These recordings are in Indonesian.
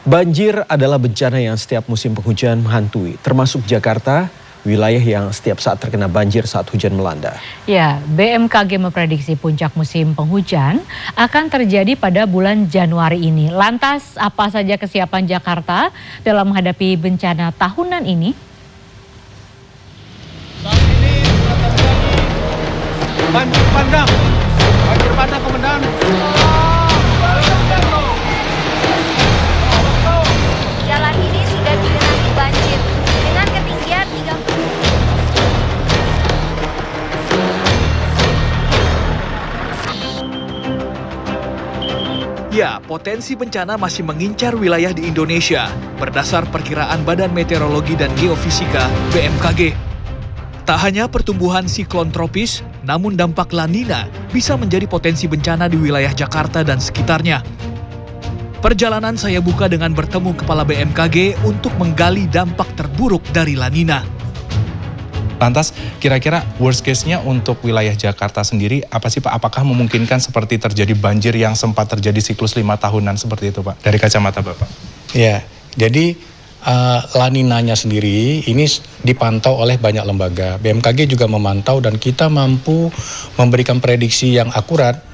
Banjir adalah bencana yang setiap musim penghujan menghantui, termasuk Jakarta, wilayah yang setiap saat terkena banjir saat hujan melanda. Ya, BMKG memprediksi puncak musim penghujan akan terjadi pada bulan Januari ini. Lantas, apa saja kesiapan Jakarta dalam menghadapi bencana tahunan ini? Saat ini banjir bandang komandan. Jalan ini sudah digenangi banjir dengan ketinggian 30. Ya, potensi bencana masih mengincar wilayah di Indonesia berdasar perkiraan Badan Meteorologi dan Geofisika (BMKG). Tak hanya pertumbuhan siklon tropis, namun dampak La Nina bisa menjadi potensi bencana di wilayah Jakarta dan sekitarnya. Perjalanan saya buka dengan bertemu Kepala BMKG untuk menggali dampak terburuk dari La Nina. Lantas, kira-kira worst case-nya untuk wilayah Jakarta sendiri apa sih Pak? Apakah memungkinkan seperti terjadi banjir yang sempat terjadi siklus 5 tahunan seperti itu Pak? Dari kacamata Bapak. Ya, jadi La Nina-nya sendiri ini dipantau oleh banyak lembaga. BMKG juga memantau dan kita mampu memberikan prediksi yang akurat.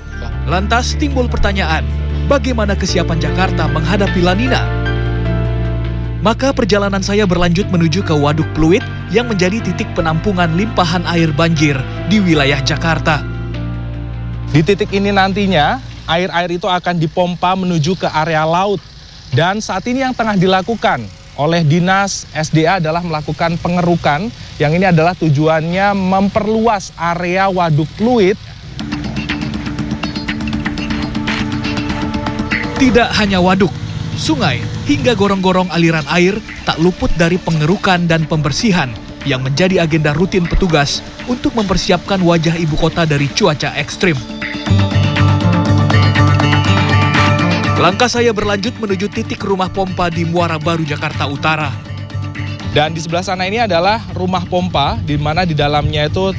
Lantas timbul pertanyaan, bagaimana kesiapan Jakarta menghadapi La Nina? Maka perjalanan saya berlanjut menuju ke Waduk Pluit yang menjadi titik penampungan limpahan air banjir di wilayah Jakarta. Di titik ini nantinya, air-air itu akan dipompa menuju ke area laut. Dan saat ini yang tengah dilakukan oleh Dinas SDA adalah melakukan pengerukan, yang ini adalah tujuannya memperluas area Waduk Pluit. Tidak hanya waduk, sungai, hingga gorong-gorong aliran air tak luput dari pengerukan dan pembersihan yang menjadi agenda rutin petugas untuk mempersiapkan wajah ibu kota dari cuaca ekstrim. Langkah saya berlanjut menuju titik rumah pompa di Muara Baru, Jakarta Utara. Dan di sebelah sana ini adalah rumah pompa, di mana di dalamnya itu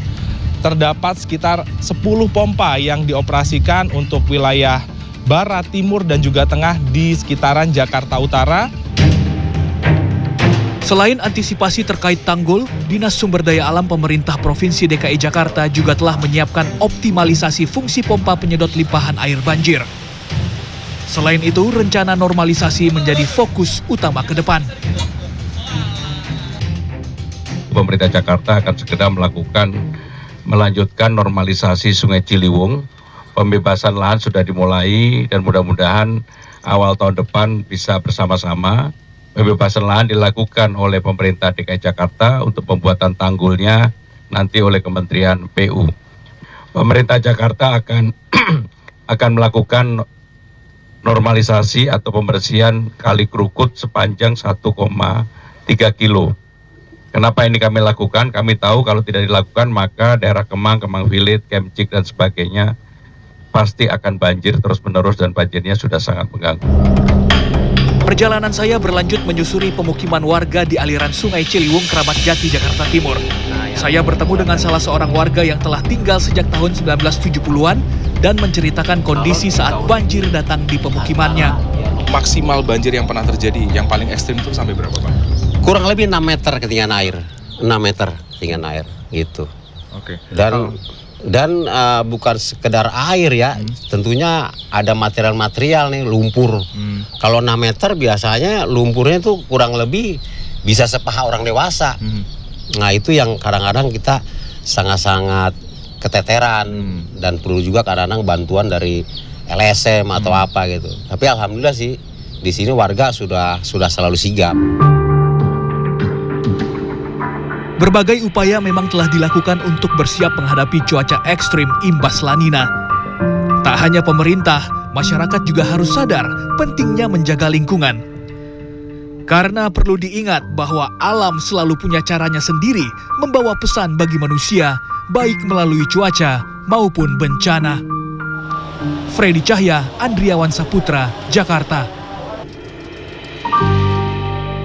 terdapat sekitar 10 pompa yang dioperasikan untuk wilayah barat, timur, dan juga tengah di sekitaran Jakarta Utara. Selain antisipasi terkait tanggul, Dinas Sumber Daya Alam Pemerintah Provinsi DKI Jakarta juga telah menyiapkan optimalisasi fungsi pompa penyedot limpahan air banjir. Selain itu, rencana normalisasi menjadi fokus utama ke depan. Pemerintah Jakarta akan segera melanjutkan normalisasi Sungai Ciliwung. Pembebasan lahan sudah dimulai dan mudah-mudahan awal tahun depan bisa bersama-sama. Pembebasan lahan dilakukan oleh pemerintah DKI Jakarta untuk pembuatan tanggulnya nanti oleh Kementerian PU. Pemerintah Jakarta akan melakukan normalisasi atau pembersihan Kali Krukut sepanjang 1,3 kilo. Kenapa ini kami lakukan? Kami tahu kalau tidak dilakukan maka daerah Kemang Village, Kemcik dan sebagainya pasti akan banjir terus-menerus dan banjirnya sudah sangat mengganggu. Perjalanan saya berlanjut menyusuri pemukiman warga di aliran Sungai Ciliwung, Keramat Jati, Jakarta Timur. Saya bertemu dengan salah seorang warga yang telah tinggal sejak tahun 1970-an dan menceritakan kondisi saat banjir datang di pemukimannya. Maksimal banjir yang pernah terjadi, yang paling ekstrim itu sampai berapa Pak? Kurang lebih 6 meter ketinggian air. 6 meter ketinggian air, gitu. Oke. Dan bukan sekedar air ya, tentunya ada material-material nih, lumpur. Kalau 6 meter biasanya lumpurnya itu kurang lebih bisa sepaha orang dewasa. Nah itu yang kadang-kadang kita sangat-sangat keteteran dan perlu juga kadang-kadang bantuan dari LSM atau apa gitu. Tapi alhamdulillah sih di sini warga sudah selalu sigap. Berbagai upaya memang telah dilakukan untuk bersiap menghadapi cuaca ekstrim imbas La Nina. Tak hanya pemerintah, masyarakat juga harus sadar pentingnya menjaga lingkungan. Karena perlu diingat bahwa alam selalu punya caranya sendiri membawa pesan bagi manusia, baik melalui cuaca maupun bencana. Freddy Cahya, Andriawan Saputra, Jakarta.